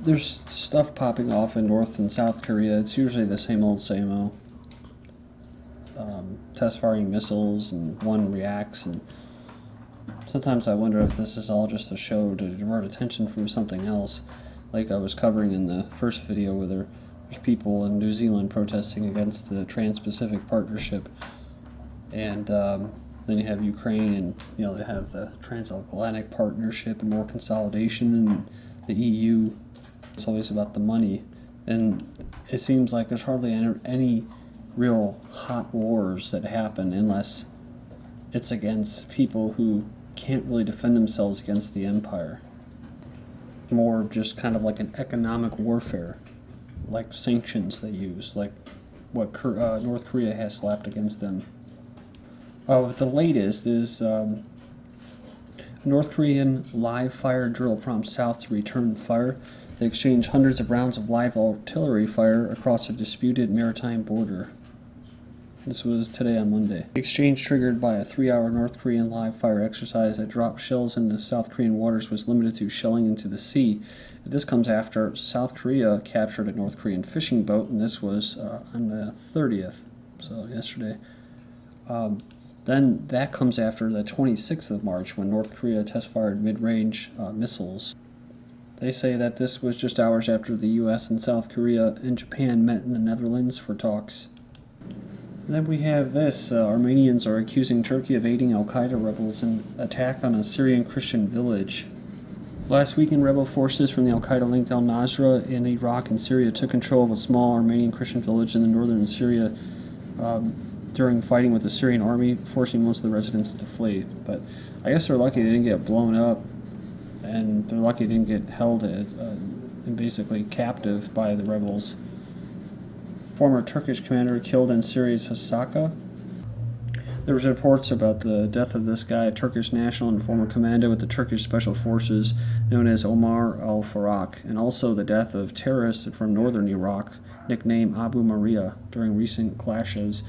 There's stuff popping off in North and South Korea. It's usually the same old, same old. Test firing missiles, and one reacts, and sometimes I wonder if this is all just a show to divert attention from something else, like I was covering in the first video where there's people in New Zealand protesting against the Trans-Pacific Partnership, and then you have Ukraine, and they have the Transatlantic Partnership and more consolidation, and the EU. It's always about the money, and it seems like there's hardly any real hot wars that happen unless it's against people who can't really defend themselves against the empire. More just kind of like an economic warfare, like sanctions they use, like what North Korea has slapped against them. The latest is North Korean live fire drill prompts South to return fire. They exchanged hundreds of rounds of live artillery fire across a disputed maritime border. This was today on Monday. The exchange, triggered by a 3-hour North Korean live fire exercise that dropped shells into South Korean waters, was limited to shelling into the sea. This comes after South Korea captured a North Korean fishing boat, and this was on the 30th, so yesterday. Then that comes after the 26th of March, when North Korea test-fired mid-range missiles. They say that this was just hours after the U.S. and South Korea and Japan met in the Netherlands for talks. Then we have this. Armenians are accusing Turkey of aiding al-Qaeda rebels in an attack on a Syrian Christian village. Last weekend, rebel forces from the al-Qaeda-linked al-Nusra in Iraq and Syria took control of a small Armenian Christian village in the northern Syria during fighting with the Syrian army, forcing most of the residents to flee. But I guess they're lucky they didn't get blown up, and they're lucky they didn't get held as and basically captive by the rebels. Former Turkish commander killed in Syria's Hasaka. There was reports about the death of this guy, a Turkish national and former commando with the Turkish Special Forces known as Omar al-Farak, and also the death of terrorists from northern Iraq, nicknamed Abu Maria, during recent clashes.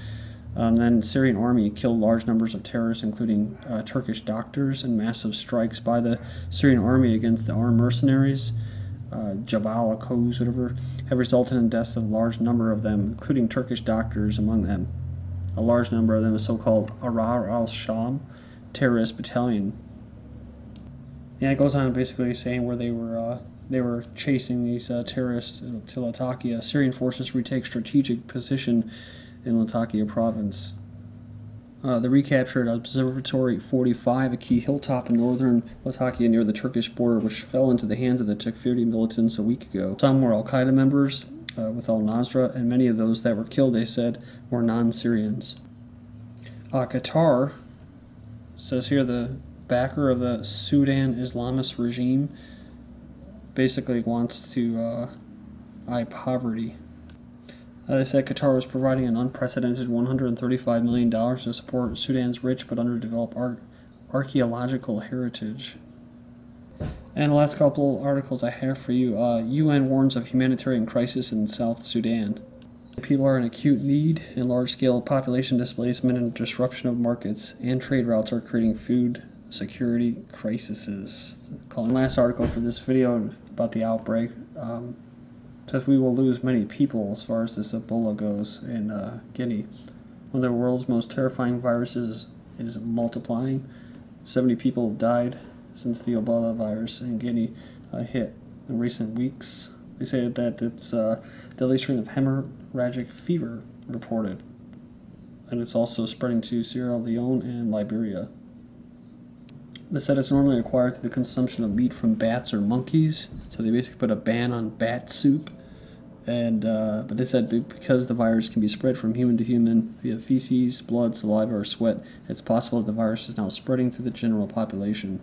Then Syrian army killed large numbers of terrorists, including Turkish doctors, and massive strikes by the Syrian army against the armed mercenaries, Jabal al-Qos, whatever, have resulted in deaths of a large number of them, including Turkish doctors among them. A large number of them is so-called Arar al-Sham terrorist battalion. Yeah, it goes on basically saying where they were chasing these terrorists to Latakia. Syrian forces retake strategic position in Latakia province. The recaptured Observatory 45, a key hilltop in northern Latakia near the Turkish border, which fell into the hands of the Takfiri militants a week ago. Some were al-Qaeda members with al-Nusra, and many of those that were killed, they said, were non-Syrians. Qatar says here the backer of the Sudan Islamist regime basically wants to eye poverty. They said Qatar was providing an unprecedented $135 million to support Sudan's rich but underdeveloped archaeological heritage. And the last couple articles I have for you. UN warns of humanitarian crisis in South Sudan. People are in acute need, and large-scale population displacement and disruption of markets and trade routes are creating food security crises. And last article for this video about the outbreak. Says we will lose many people as far as this Ebola goes in Guinea. One of the world's most terrifying viruses is multiplying. 70 people have died since the Ebola virus in Guinea hit in recent weeks. They say that it's a deadly strain of hemorrhagic fever reported, and it's also spreading to Sierra Leone and Liberia. They said it's normally acquired through the consumption of meat from bats or monkeys, so they basically put a ban on bat soup. And but they said because the virus can be spread from human to human via feces, blood, saliva, or sweat, it's possible that the virus is now spreading through the general population.